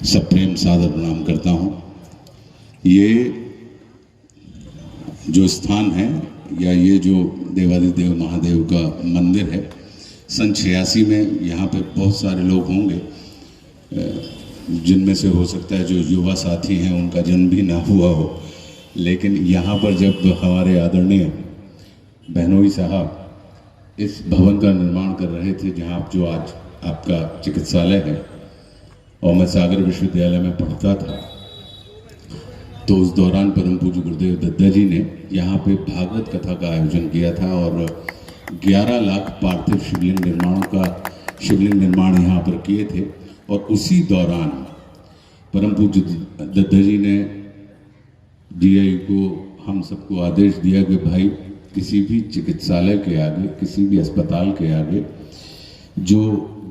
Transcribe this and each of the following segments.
सप्रेम सादर प्रणाम करता हूँ। ये जो स्थान है या ये जो देवादिदेव महादेव का मंदिर है, सन 86 में यहाँ पे बहुत सारे लोग होंगे जिनमें से हो सकता है जो युवा साथी हैं उनका जन्म भी ना हुआ हो, लेकिन यहाँ पर जब हमारे आदरणीय बहनोई साहब इस भवन का निर्माण कर रहे थे, जहाँ जो आज आपका चिकित्सालय है, और मैं सागर विश्वविद्यालय में पढ़ता था, तो उस दौरान परम पूज्य गुरुदेव दद्दा जी ने यहाँ पे भागवत कथा का आयोजन किया था और 11 लाख पार्थिव शिवलिंग निर्माण यहाँ पर किए थे। और उसी दौरान परम पूज्य दद्दा जी ने DI को हम सबको आदेश दिया कि भाई किसी भी चिकित्सालय के आगे, किसी भी अस्पताल के आगे जो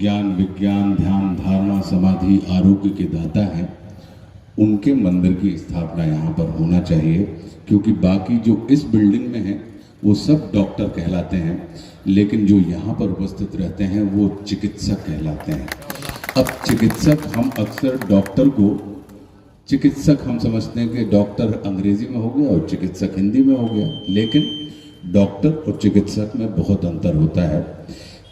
ज्ञान विज्ञान ध्यान धारणा समाधि आरोग्य के दाता हैं उनके मंदिर की स्थापना यहाँ पर होना चाहिए, क्योंकि बाकी जो इस बिल्डिंग में है वो सब डॉक्टर कहलाते हैं, लेकिन जो यहाँ पर उपस्थित रहते हैं वो चिकित्सक कहलाते हैं। अब चिकित्सक, हम अक्सर डॉक्टर को चिकित्सक हम समझते हैं कि डॉक्टर अंग्रेजी में हो गया और चिकित्सक हिंदी में हो गया, लेकिन डॉक्टर और चिकित्सक में बहुत अंतर होता है।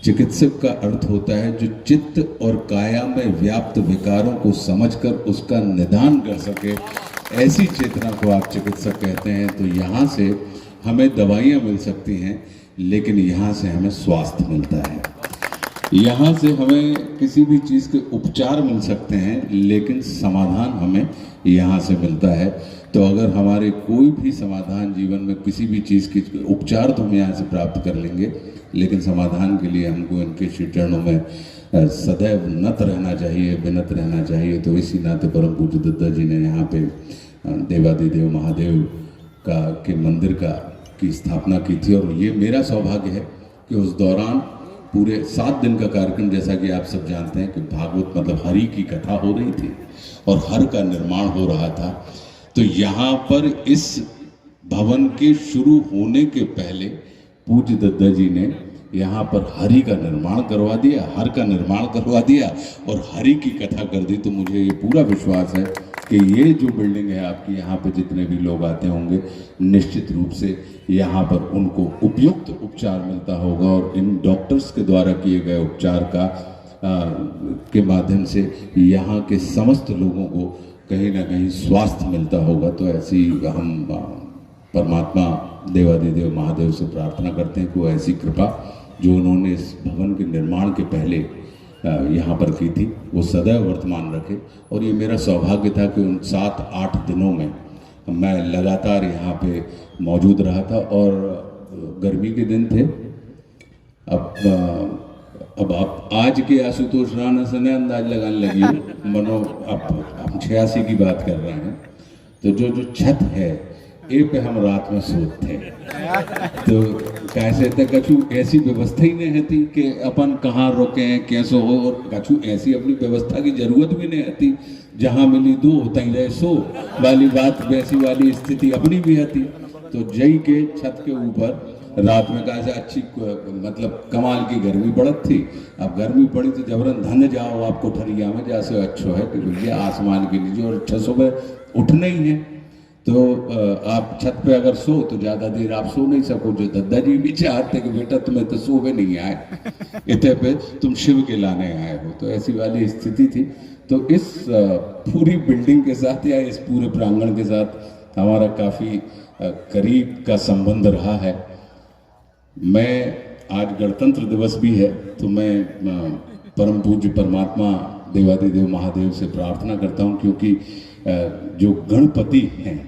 चिकित्सक का अर्थ होता है जो चित्त और काया में व्याप्त विकारों को समझकर उसका निदान कर सके, ऐसी चेतना को आप चिकित्सक कहते हैं। तो यहाँ से हमें दवाइयाँ मिल सकती हैं, लेकिन यहाँ से हमें स्वास्थ्य मिलता है। यहाँ से हमें किसी भी चीज़ के उपचार मिल सकते हैं, लेकिन समाधान हमें यहाँ से मिलता है। तो अगर हमारे कोई भी समाधान जीवन में किसी भी चीज़ की उपचार तो हम यहाँ से प्राप्त कर लेंगे, लेकिन समाधान के लिए हमको इनके श्री चरणों में सदैव नत रहना चाहिए, विनत रहना चाहिए। तो इसी नाते परम पूज्य दद्दा जी ने यहाँ पे देवादिदेव महादेव के मंदिर की स्थापना की थी। और ये मेरा सौभाग्य है कि उस दौरान पूरे 7 दिन का कार्यक्रम, जैसा कि आप सब जानते हैं कि भागवत मतलब हरि की कथा हो रही थी और हर का निर्माण हो रहा था। तो यहाँ पर इस भवन के शुरू होने के पहले पूज्य दद्दा जी ने यहाँ पर हरि का निर्माण करवा दिया, हर का निर्माण करवा दिया और हरि की कथा कर दी। तो मुझे ये पूरा विश्वास है कि ये जो बिल्डिंग है आपकी, यहाँ पे जितने भी लोग आते होंगे निश्चित रूप से यहाँ पर उनको उपयुक्त उपचार मिलता होगा और इन डॉक्टर्स के द्वारा किए गए उपचार के माध्यम से यहाँ के समस्त लोगों को कहीं ना कहीं स्वास्थ्य मिलता होगा। तो ऐसी हम परमात्मा देवादिदेव महादेव से प्रार्थना करते हैं कि ऐसी कृपा जो उन्होंने इस भवन के निर्माण के पहले यहाँ पर की थी वो सदैव वर्तमान रखे। और ये मेरा सौभाग्य था कि उन 7-8 दिनों में मैं लगातार यहाँ पे मौजूद रहा था। और गर्मी के दिन थे। अब आप आज के आशुतोष राणा से न अंदाज लगाने लगी हो, मनो अब हम 86 की बात कर रहे हैं। तो जो छत है ए पे हम रात में सोते थे, तो कैसे तक कछु ऐसी व्यवस्था ही नहीं थी कि अपन कहाँ रोके हैं कैसे हो, और कछु ऐसी अपनी व्यवस्था की जरूरत भी नहीं थी। जहाँ मिली दो तहीं रहे सो वाली बात, वैसी वाली स्थिति अपनी भी थी। तो जई के छत के ऊपर रात में कैसे अच्छी मतलब कमाल की गर्मी पड़त थी। अब गर्मी पड़ी तो जबरन धन जाओ आप कोठरिया में, जैसे अच्छा है कि भैया आसमान के नीचे और 6 सुबह उठना ही है। तो आप छत पे अगर सो तो ज़्यादा देर आप सो नहीं सको। जो दद्दा जी भी चाहते कि बेटा तुम्हें तो सोवे नहीं आए, इतने पे तुम शिव के लाने आए हो। तो ऐसी वाली स्थिति थी। तो इस पूरी बिल्डिंग के साथ या इस पूरे प्रांगण के साथ हमारा काफ़ी करीब का संबंध रहा है। मैं आज गणतंत्र दिवस भी है, तो मैं परम पूज्य परमात्मा देवादिदेव महादेव से प्रार्थना करता हूँ, क्योंकि जो गणपति हैं,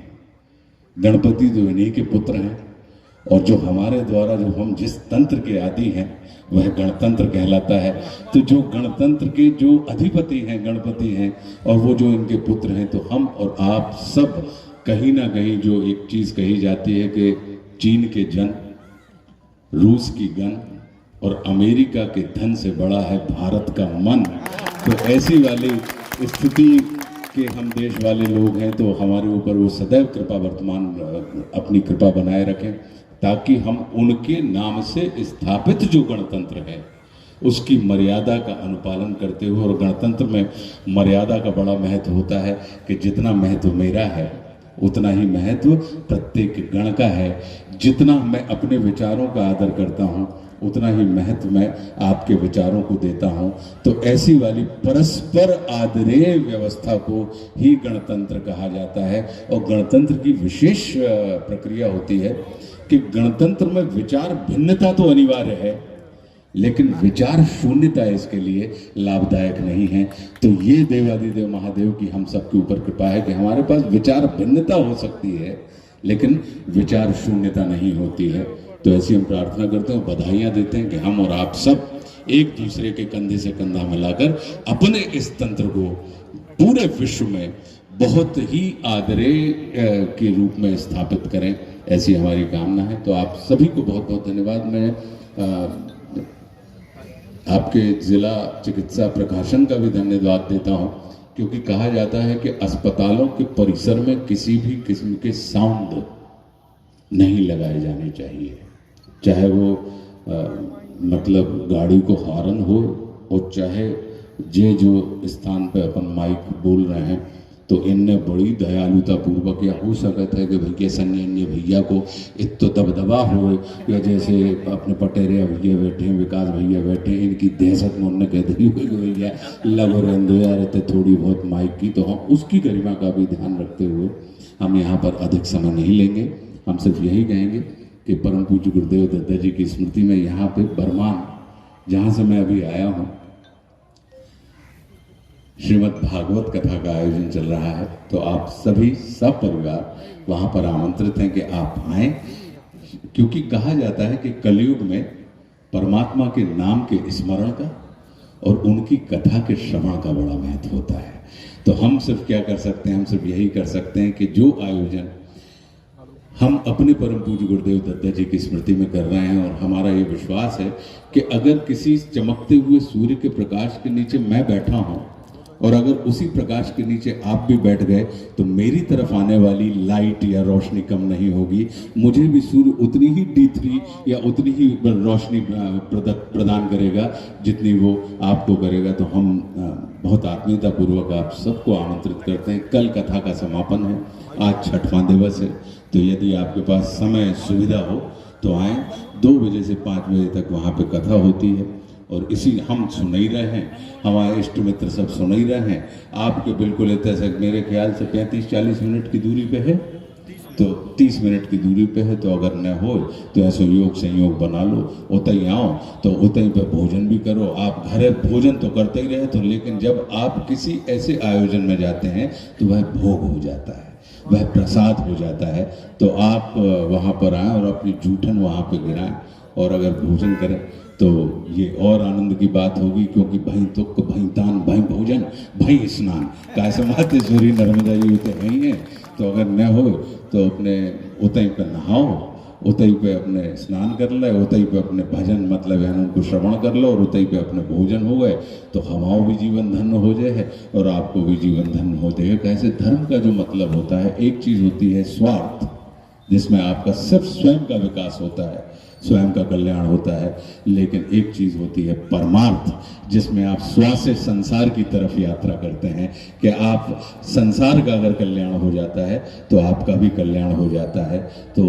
गणपति जो इन्हीं के पुत्र हैं और जो हमारे द्वारा जो हम जिस तंत्र के आदि हैं वह गणतंत्र कहलाता है। तो जो गणतंत्र के जो अधिपति हैं गणपति हैं और वो जो इनके पुत्र हैं, तो हम और आप सब कहीं ना कहीं जो एक चीज़ कही जाती है कि चीन के जन, रूस की गन और अमेरिका के धन से बड़ा है भारत का मन। तो ऐसी वाली स्थिति के हम देश वाले लोग हैं, तो हमारे ऊपर वो सदैव कृपा वर्तमान अपनी कृपा बनाए रखें, ताकि हम उनके नाम से स्थापित जो गणतंत्र है उसकी मर्यादा का अनुपालन करते हुए, और गणतंत्र में मर्यादा का बड़ा महत्व होता है कि जितना महत्व मेरा है उतना ही महत्व प्रत्येक गण का है। जितना मैं अपने विचारों का आदर करता हूँ उतना ही महत्व मैं आपके विचारों को देता हूं। तो ऐसी वाली परस्पर आदरेय व्यवस्था को ही गणतंत्र कहा जाता है। और गणतंत्र की विशेष प्रक्रिया होती है कि गणतंत्र में विचार भिन्नता तो अनिवार्य है, लेकिन विचार शून्यता इसके लिए लाभदायक नहीं है। तो ये देवादिदेव महादेव की हम सबके ऊपर कृपा है कि हमारे पास विचार भिन्नता हो सकती है लेकिन विचार शून्यता नहीं होती है। तो ऐसी हम प्रार्थना करते हैं, बधाइयाँ देते हैं कि हम और आप सब एक दूसरे के कंधे से कंधा मिलाकर अपने इस तंत्र को पूरे विश्व में बहुत ही आदरेय के रूप में स्थापित करें, ऐसी हमारी कामना है। तो आप सभी को बहुत बहुत धन्यवाद। मैं आपके जिला चिकित्सा प्रकाशन का भी धन्यवाद देता हूँ, क्योंकि कहा जाता है कि अस्पतालों के परिसर में किसी भी किस्म के साउंड नहीं लगाए जाने चाहिए, चाहे वो मतलब गाड़ी को हॉर्न हो और चाहे जो स्थान पे अपन माइक बोल रहे हैं। तो इनने बड़ी दयालुता पूर्वक, या हो सकता है कि भैया सन्य भैया को इतो दबदबा हो, या जैसे अपने पटेरिया भैया बैठे हैं, विकास भैया बैठे हैं, इनकी दहशत में उनने कह दी कि भैया लगो रहने यार रहते थोड़ी बहुत माइक की। तो हम उसकी गरिमा का भी ध्यान रखते हुए हम यहाँ पर अधिक समय नहीं लेंगे। हम सिर्फ यही कहेंगे कि परम पूज्य गुरुदेव दत्ता जी की स्मृति में यहाँ पे बरमान, जहाँ से मैं अभी आया हूँ, श्रीमद् भागवत कथा का आयोजन चल रहा है। तो आप सभी सब परिवार वहाँ पर आमंत्रित हैं कि आप आएँ, क्योंकि कहा जाता है कि कलयुग में परमात्मा के नाम के स्मरण का और उनकी कथा के श्रवण का बड़ा महत्व होता है। तो हम सिर्फ क्या कर सकते हैं, हम सिर्फ यही कर सकते हैं कि जो आयोजन हम अपने परम पूज्य गुरुदेव दत्ता जी की स्मृति में कर रहे हैं, और हमारा ये विश्वास है कि अगर किसी चमकते हुए सूर्य के प्रकाश के नीचे मैं बैठा हूँ और अगर उसी प्रकाश के नीचे आप भी बैठ गए तो मेरी तरफ आने वाली लाइट या रोशनी कम नहीं होगी। मुझे भी सूर्य उतनी ही D3 या उतनी ही रोशनी प्रदान करेगा जितनी वो आपको करेगा। तो हम बहुत आत्मीयता पूर्वक आप सबको आमंत्रित करते हैं। कल कथा का समापन है, आज छठवां दिवस है। तो यदि आपके पास समय सुविधा हो तो आएँ। 2 बजे से 5 बजे तक वहाँ पे कथा होती है, और इसी हम सुन ही रहे हैं, हमारे इष्ट मित्र सब सुन ही रहे हैं। आपके बिल्कुल ऐसे मेरे ख्याल से 35-40 मिनट की दूरी पे है, तो 30 मिनट की दूरी पे है। तो अगर न हो तो ऐसे योग संयोग बना लो, उतई आओ तो उतई पे भोजन भी करो। आप घर भोजन तो करते ही रहे, तो लेकिन जब आप किसी ऐसे आयोजन में जाते हैं तो वह भोग हो जाता है, वह प्रसाद हो जाता है। तो आप वहाँ पर आएँ और अपनी जूठन वहाँ पे गिराएं, और अगर भोजन करें तो ये और आनंद की बात होगी, क्योंकि भई तुक भई तान भई भोजन भई स्नान का मातेश्वरी नर्मदा जी होते हैं ही हैं। तो अगर न हो तो अपने उतई पे नहाओ, उतई पे अपने स्नान कर ले, उतई पे अपने भजन मतलब है उनको श्रवण कर लो, और उतई पे अपने भोजन हो गए तो हमाओं भी जीवन धन्य हो जाए और आपको भी जीवन धन्य हो जाएगा। कैसे धर्म का जो मतलब होता है, एक चीज़ होती है स्वार्थ, जिसमें आपका सिर्फ स्वयं का विकास होता है, स्वयं का कल्याण होता है। लेकिन एक चीज़ होती है परमार्थ, जिसमें आप स्व से संसार की तरफ यात्रा करते हैं कि आप संसार का अगर कल्याण हो जाता है तो आपका भी कल्याण हो जाता है। तो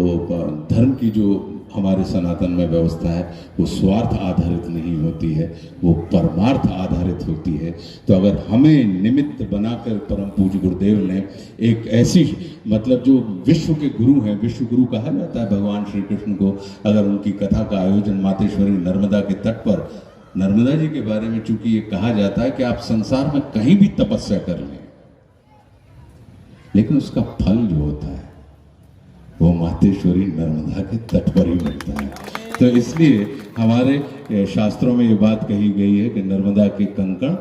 धर्म की जो हमारे सनातन में व्यवस्था है वो स्वार्थ आधारित नहीं होती है, वो परमार्थ आधारित होती है। तो अगर हमें निमित्त बनाकर परम पूज्य गुरुदेव ने एक ऐसी मतलब जो विश्व के गुरु हैं, विश्व गुरु कहा जाता है भगवान श्री कृष्ण को, अगर उनकी कथा का आयोजन मातेश्वरी नर्मदा के तट पर, नर्मदा जी के बारे में चूंकि ये कहा जाता है कि आप संसार में कहीं भी तपस्या कर लें, लेकिन उसका फल जो होता है वो मातेश्वरी नर्मदा के तट पर ही मिलता है। तो इसलिए हमारे शास्त्रों में ये बात कही गई है कि नर्मदा के कंकण,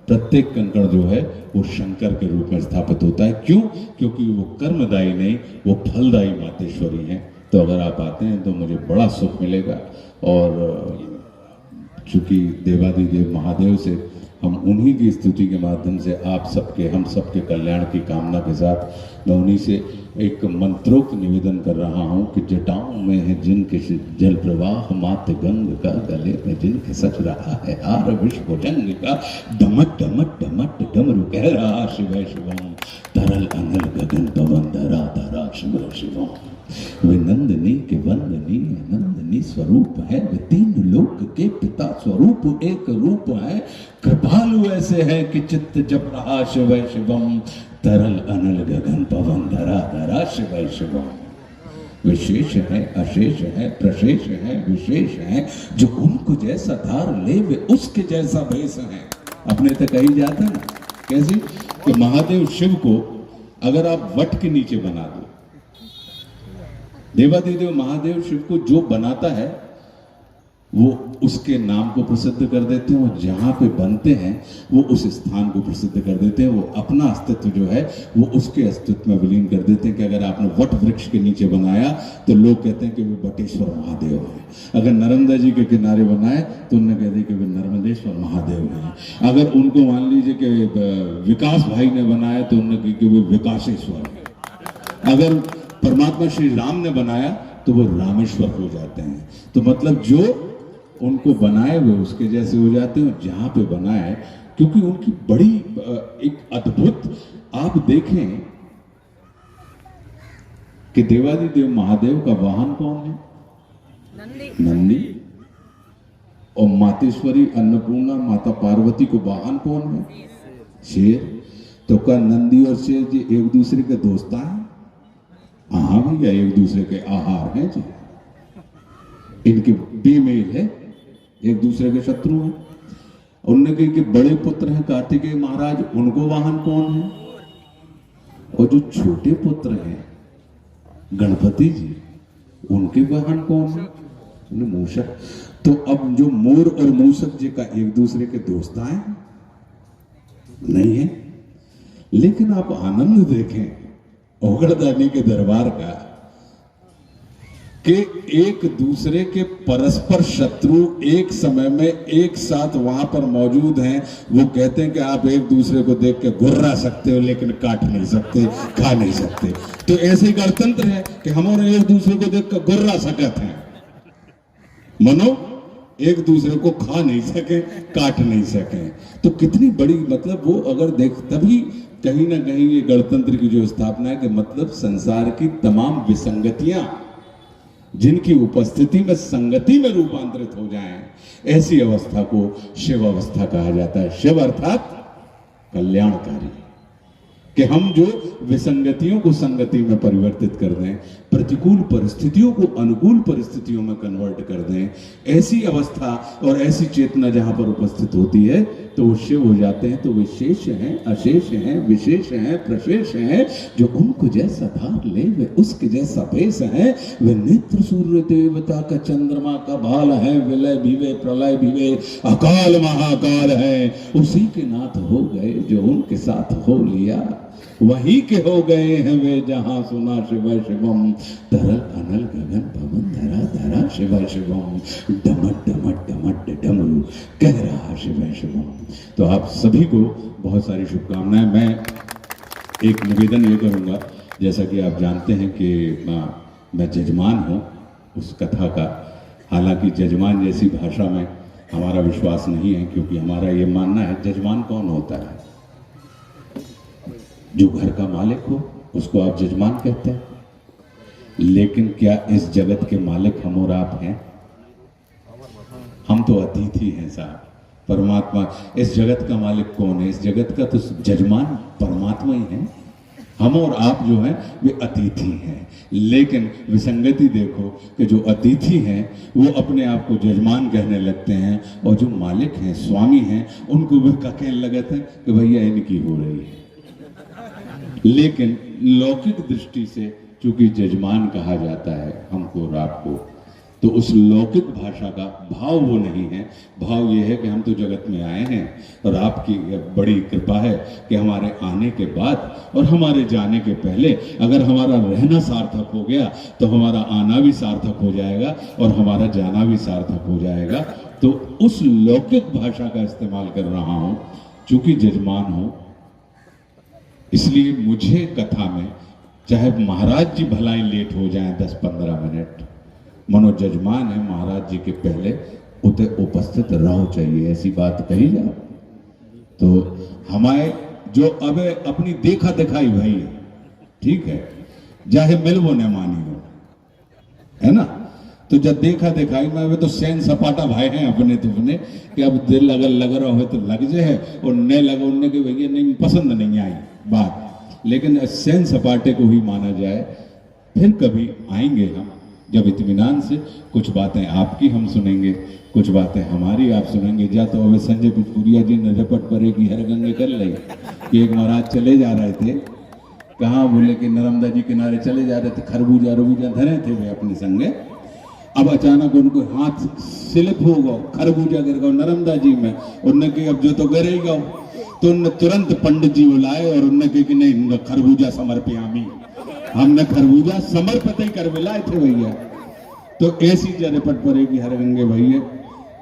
प्रत्येक कंकण जो है वो शंकर के रूप में स्थापित होता है। क्यों? क्योंकि वो कर्मदायी नहीं, वो फलदायी मातेश्वरी हैं। तो अगर आप आते हैं तो मुझे बड़ा सुख मिलेगा। और चूंकि देवादिदेव महादेव से हम उन्हीं की स्तुति के माध्यम से आप सबके, हम सबके कल्याण की कामना के साथ मैं उन्हीं से एक मंत्रोक्त निवेदन कर रहा हूँ कि जटाओं में है जिनके जल प्रवाह, मात गंग का गले में जिनके सच रहा है हार विश्व जंग का, डमट डमट डमट डमरू कह रहा शिव शिवम, तरल अनल गगन पवन धरा धरा शिव शिवम। वे नंदनी के वंदनी नंदनी स्वरूप है, वे तीन लोक के पिता स्वरूप एक रूप है, कृपालु ऐसे है कि चित्त जप रहा शिव शिवम, तरल अनल गगन पवन धरा धरा शिव शिवम। विशेष है अशेष है प्रशेष है विशेष है, जो उनको जैसा धार ले वे उसके जैसा भेष है। अपने तक कही जाता ना कैसे कि महादेव शिव को अगर आप वट के नीचे बना दो, देवादिदेव महादेव शिव को जो बनाता है वो उसके नाम को प्रसिद्ध कर देते हैं, और जहां पे बनते हैं वो उस स्थान को प्रसिद्ध कर देते हैं, वो अपना अस्तित्व जो है वो उसके अस्तित्व में विलीन कर देते हैं। कि अगर आपने वट वृक्ष के नीचे बनाया तो लोग कहते हैं कि वो बटेश्वर महादेव है, अगर नर्मदा जी के किनारे बनाए तो उन्हें कहते हैं कि वे नर्मदेश्वर महादेव है, अगर उनको मान लीजिए कि विकास भाई ने बनाया तो उन्हें कहा कि वे विकासेश्वर है, अगर परमात्मा श्री राम ने बनाया तो वो रामेश्वर हो जाते हैं। तो मतलब जो उनको बनाए हुए उसके जैसे हो जाते हैं, जहां पे बनाए, क्योंकि उनकी बड़ी एक अद्भुत, आप देखें कि देवादिदेव महादेव का वाहन कौन है? नंदी। और मातेश्वरी अन्नपूर्णा माता पार्वती को वाहन कौन है? शेर। तो क्या नंदी और शेर जी एक दूसरे के दोस्ता हैं? हाँ भैया, एक दूसरे के आहार हैं जी, इनके बेमेल है, एक दूसरे के शत्रु हैं। उनने कही कि बड़े पुत्र हैं कार्तिकेय महाराज, उनको वाहन कौन है? और जो छोटे पुत्र हैं गणपति जी, उनके वाहन कौन है? उन्हें मूषक। तो अब जो मोर और मूषक जी का एक दूसरे के दोस्त हैं नहीं है, लेकिन आप आनंद देखें ओगड़दानी के दरबार का कि एक दूसरे के परस्पर शत्रु एक समय में एक साथ वहां पर मौजूद हैं। वो कहते हैं कि आप एक दूसरे को देख के गुर्रा सकते हो लेकिन काट नहीं सकते, खा नहीं सकते। तो ऐसे गणतंत्र है कि हम एक दूसरे को देख कर गुर्रा सकते हैं, मनो एक दूसरे को खा नहीं सके, काट नहीं सके। तो कितनी बड़ी, मतलब वो अगर देख, तभी कहीं ना कहीं ये गणतंत्र की जो स्थापना है कि मतलब संसार की तमाम विसंगतियां जिनकी उपस्थिति में संगति में रूपांतरित हो जाएं, ऐसी अवस्था को शिव अवस्था कहा जाता है। शिव अर्थात कल्याणकारी, कि हम जो विसंगतियों को संगति में परिवर्तित कर दें, प्रतिकूल परिस्थितियों को अनुकूल परिस्थितियों में कन्वर्ट कर दें, ऐसी अवस्था और ऐसी चेतना जहां पर उपस्थित होती है तो वो शिव हो जाते हैं। तो वे शेष हैं अशेष हैं विशेष हैं प्रशेष हैं, जो उनको जैसा भार ले वे उसके जैसा भेष है। वे नेत्र सूर्य देवता का चंद्रमा का भाल है, विलय भीवे प्रलय भीवे अकाल महाकाल है, उसी के नाथ हो गए जो उनके साथ हो लिया, वही के हो गए हैं वे जहां सुना शिव शिवम, तरल अनल गगन पवन धरा धरा शिव शिवम, डमट डमट डमट डमरू कह रहा शिव शिवम। तो आप सभी को बहुत सारी शुभकामनाएं। मैं एक निवेदन ये करूंगा, जैसा कि आप जानते हैं कि मैं जजमान हूं उस कथा का, हालांकि जजमान जैसी भाषा में हमारा विश्वास नहीं है, क्योंकि हमारा ये मानना है जजमान कौन होता है? जो घर का मालिक हो उसको आप जजमान कहते हैं। लेकिन क्या इस जगत के मालिक हम और आप हैं? हम तो अतिथि हैं साहब। परमात्मा, इस जगत का मालिक कौन है? इस जगत का तो जजमान परमात्मा ही है। हम और आप जो हैं वे अतिथि हैं। लेकिन विसंगति देखो कि जो अतिथि हैं वो अपने आप को जजमान कहने लगते हैं, और जो मालिक हैं स्वामी हैं उनको वे कहने लगते हैं कि भैया इनकी हो रही है। लेकिन लौकिक दृष्टि से चूंकि जजमान कहा जाता है हमको और आपको, तो उस लौकिक भाषा का भाव वो नहीं है। भाव ये है कि हम तो जगत में आए हैं और आपकी बड़ी कृपा है कि हमारे आने के बाद और हमारे जाने के पहले अगर हमारा रहना सार्थक हो गया तो हमारा आना भी सार्थक हो जाएगा और हमारा जाना भी सार्थक हो जाएगा। तो उस लौकिक भाषा का इस्तेमाल कर रहा हूं, चूंकि जजमान हूं इसलिए मुझे कथा में चाहे महाराज जी भलाई लेट हो जाएं 10-15 मिनट, मनो जजमान है महाराज जी के पहले उते उपस्थित रहो चाहिए, ऐसी बात कही जाए। तो हमारे जो अब अपनी देखा दिखाई भाई है, ठीक है, चाहे मिल वो न मानी हो, है ना। तो जब देखा दिखाई में वे तो सैन सपाटा भाई हैं अपने तुमने कि अब दिल अगर लग रहा हो तो लग जाए और न लगा उनने के भैया नहीं पसंद नहीं आई बात, लेकिन सैन सपाटे को ही माना जाए। फिर कभी आएंगे हम जब इत्मीनान से, कुछ बातें आपकी हम सुनेंगे, कुछ बातें हमारी आप सुनेंगे। जा तो अब संजय पिचपुरिया जी ने रपट परे की हर गंगे कर ली कि एक महाराज चले जा रहे थे, कहाँ बोले कि नर्मदा जी किनारे चले जा रहे थे, खरबूजा रबूजा धरे थे वे अपने संगे। अब अचानक उनको हाथ स्लिप हो गया, खरबूजा गिर गया नर्मदा जी में, उनने कि अब जो तो गिर ही गया, तो उनने तुरंत पंडित जी बुलाए और उनने कहा कि नहीं खरबूजा समर्पयामी, हमने खरबूजा समर्पित ही कर मिलाए थे भैया। तो ऐसी जरपट पड़ेगी हर गंगे भैया।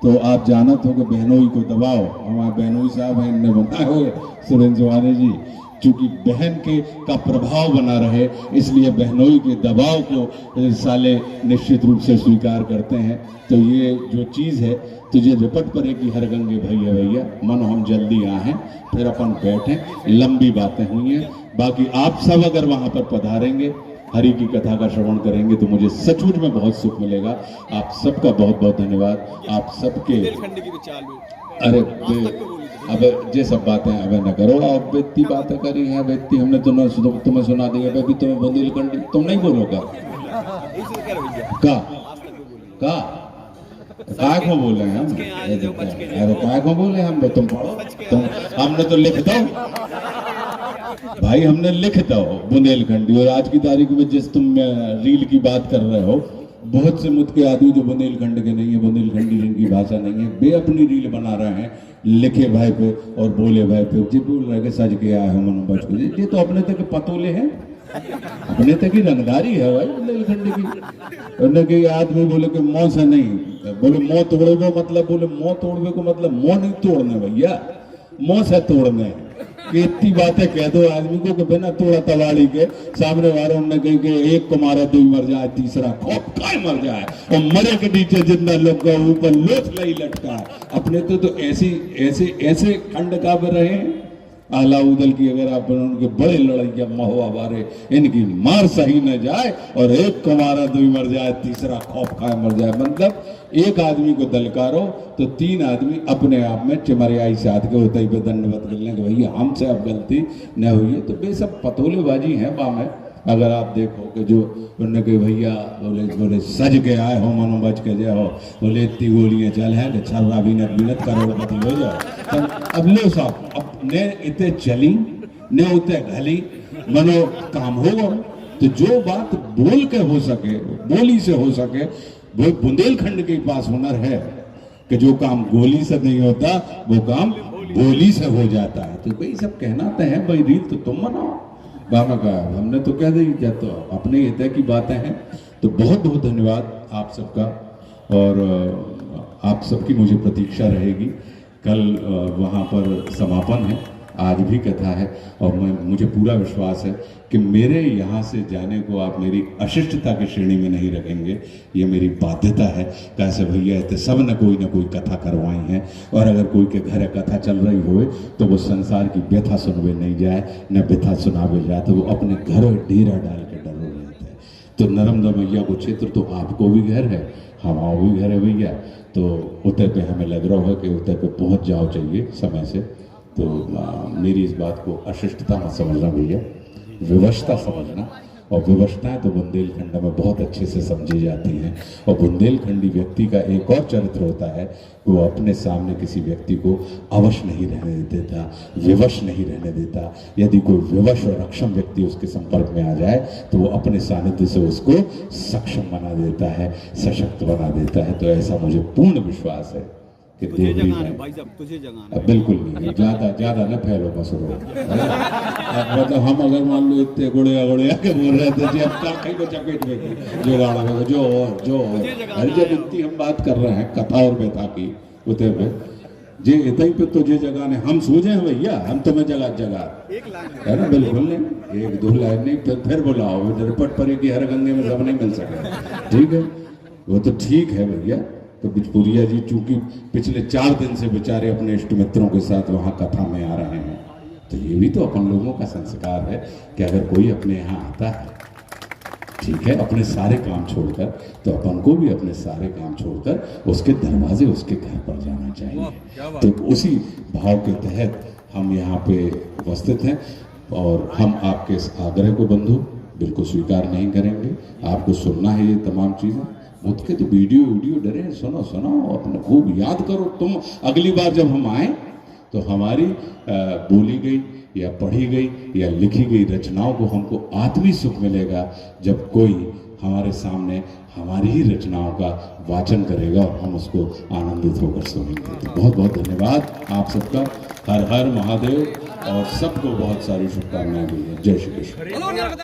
तो आप जानत हो कि बहनोई को दबाओ, हमारे बहनोई साहब हैं इनने बताए हुए सुरेंद्र चौहान जी, चूंकि बहन के का प्रभाव बना रहे इसलिए बहनोई के दबाव को साले निश्चित रूप से स्वीकार करते हैं। तो ये जो चीज़ है तो ये रिपट पड़ेगी हर गंगे भैया। मनो हम जल्दी आए, फिर अपन बैठे, लंबी बातें हुई हैं। बाकी आप सब अगर वहां पर पधारेंगे, हरि की कथा का श्रवण करेंगे तो मुझे सचमुच में बहुत सुख मिलेगा। आप सबका बहुत बहुत धन्यवाद। आप सबके अरे अब ये सब बातें अब न करो, अब बेती बातें करी हैं बेती, हमने तुम्हें सुना दिया भी तुम्हें बुंदेलखंडी, तुम नहीं बोलोगा का काय को बोले हम, अरे काय को बोले हम, तुम पढ़ो, हमने तो लिख दो भाई, हमने लिख दो बुंदेलखंडी। और आज की तारीख में जिस तुम रील की बात कर रहे हो, बहुत से मुझ के आदमी जो बुंदेलखंड के नहीं है, बुंदेलखंडी जिनकी भाषा नहीं है, वे अपनी रील बना रहे हैं लिखे भाई पे और बोले भाई पे, जी बोल रहे के सज के आए हो मनो बच के, ये तो अपने तक पतोले हैं, अपने तक की रंगदारी है भाई बुंदेलखंड की। उन्हें के आदमी बोले कि मौ से नहीं, बोले मौ तोड़े को मतलब, बोले मौ तोड़ने को मतलब मौ नहीं तोड़ने भैया, मौ से तोड़ने कि इतनी बातें कह दो आदमी को कि बिना तोड़ा तवाड़ी के सामने वालों ने कही कि एक को मारा दो मर जाए, तीसरा खोप काय मर जाए, और मरे के नीचे जितना लोग का ऊपर लोथ लई लटका। अपने तो ऐसी ऐसे ऐसे खंड का रहे हैं आलाउदल की, अगर आप उनके बड़े लड़ैया महुआ बारे, इनकी मार सही न जाए और एक को मारा दो मर जाए, तीसरा खौफ खाए मर जाए। मतलब एक आदमी को दलकारो तो 3 आदमी अपने आप में चिमरियाई साथ के होते ही दंडवत कर लेंगे भैया हमसे अब गलती न हुई है। तो वे सब पतोलेबाजी है बामें। अगर आप देखो कि जो उन्होंने के भैया बोले सज के आए हो मनो बच के जाओ, बोले इतनी गोलियां चल है कि छर्रा बीनत करोड़पति हो जाओ। अब लो साहब अब ने इतने चली ने उतने घली मनो काम होगा। तो जो बात बोल के हो सके, बोली से हो सके, वो बुंदेलखंड के पास हुनर है कि जो काम गोली से नहीं होता वो काम बोली से हो जाता है। तो भाई सब कहना तो है भाई, रील तो तुम बनाओ बाबा का, हमने तो कह दी क्या, तो अपने हित की बातें हैं। तो बहुत बहुत धन्यवाद आप सबका, और आप सबकी मुझे प्रतीक्षा रहेगी। कल वहाँ पर समापन है, आज भी कथा है, और मुझे पूरा विश्वास है कि मेरे यहाँ से जाने को आप मेरी अशिष्टता की श्रेणी में नहीं रखेंगे। ये मेरी बाध्यता है, कैसे भैया इतने सब न कोई कथा करवाई हैं, और अगर कोई के घर कथा चल रही होए तो वो संसार की व्यथा सुनवे नहीं जाए, न व्यथा सुनावे जाए, तो वो अपने घर डेरा डाल के डर हो जाते हैं। तो नर्मदा मैया को क्षेत्र तो आपको भी घर है, हमारा भी घर है भैया। तो उतर पे हमें लग रहा है कि उतर पे पहुँच जाओ चाहिए समय से। तो मेरी इस बात को अशिष्टता मत समझना भैया, विवशता समझना। और विवशताएं तो बुंदेलखंड में बहुत अच्छे से समझी जाती हैं। और बुंदेलखंडी व्यक्ति का एक और चरित्र होता है कि वो अपने सामने किसी व्यक्ति को अवश नहीं रहने देता, विवश नहीं रहने देता। यदि कोई विवश और अक्षम व्यक्ति उसके संपर्क में आ जाए तो वो अपने सानिध्य से उसको सक्षम बना देता है, सशक्त बना देता है। तो ऐसा मुझे पूर्ण विश्वास है कि देवरी में बिल्कुल नहीं, ज्यादा न फैलो मसरो। मतलब हम अगर मान लो इतने गुड़े के बोल रहे थे जी, अब काके को चपेट में जो गाड़ा में जो और जब इतनी हम बात कर रहे हैं कथा और व्यथा की उते पे जे इतनी पे तो जे जगह ने हम सूझे हैं भैया, हम तुम्हें जगह है ना, बिल्कुल नहीं, एक दो लाइन नहीं, फिर बुलाओ, रिपट परे की हर गंगे में सब नहीं मिल सके, ठीक है, वो तो ठीक है भैया। तो बिचपुरिया जी चूंकि पिछले 4 दिन से बेचारे अपने इष्ट मित्रों के साथ वहाँ कथा में आ रहे हैं, तो ये भी तो अपन लोगों का संस्कार है कि अगर कोई अपने यहाँ आता है, ठीक है, अपने सारे काम छोड़कर, तो अपन को भी अपने सारे काम छोड़कर उसके दरवाजे उसके घर पर जाना चाहिए। तो उसी भाव के तहत हम यहाँ पे उपस्थित हैं और हम आपके इस आग्रह को बंधु बिल्कुल स्वीकार नहीं करेंगे। आपको सुनना है ये तमाम चीज़ें, मुझके तो वीडियो डरे, सुनो अपने खूब याद करो। तुम अगली बार जब हम आए तो हमारी बोली गई या पढ़ी गई या लिखी गई रचनाओं को हमको आत्मी सुख मिलेगा जब कोई हमारे सामने हमारी ही रचनाओं का वाचन करेगा और हम उसको आनंदित होकर सुनेंगे। तो बहुत बहुत धन्यवाद आप सबका, हर हर महादेव, और सबको बहुत सारी शुभकामनाएं दी हैं। जय श्री कृष्ण।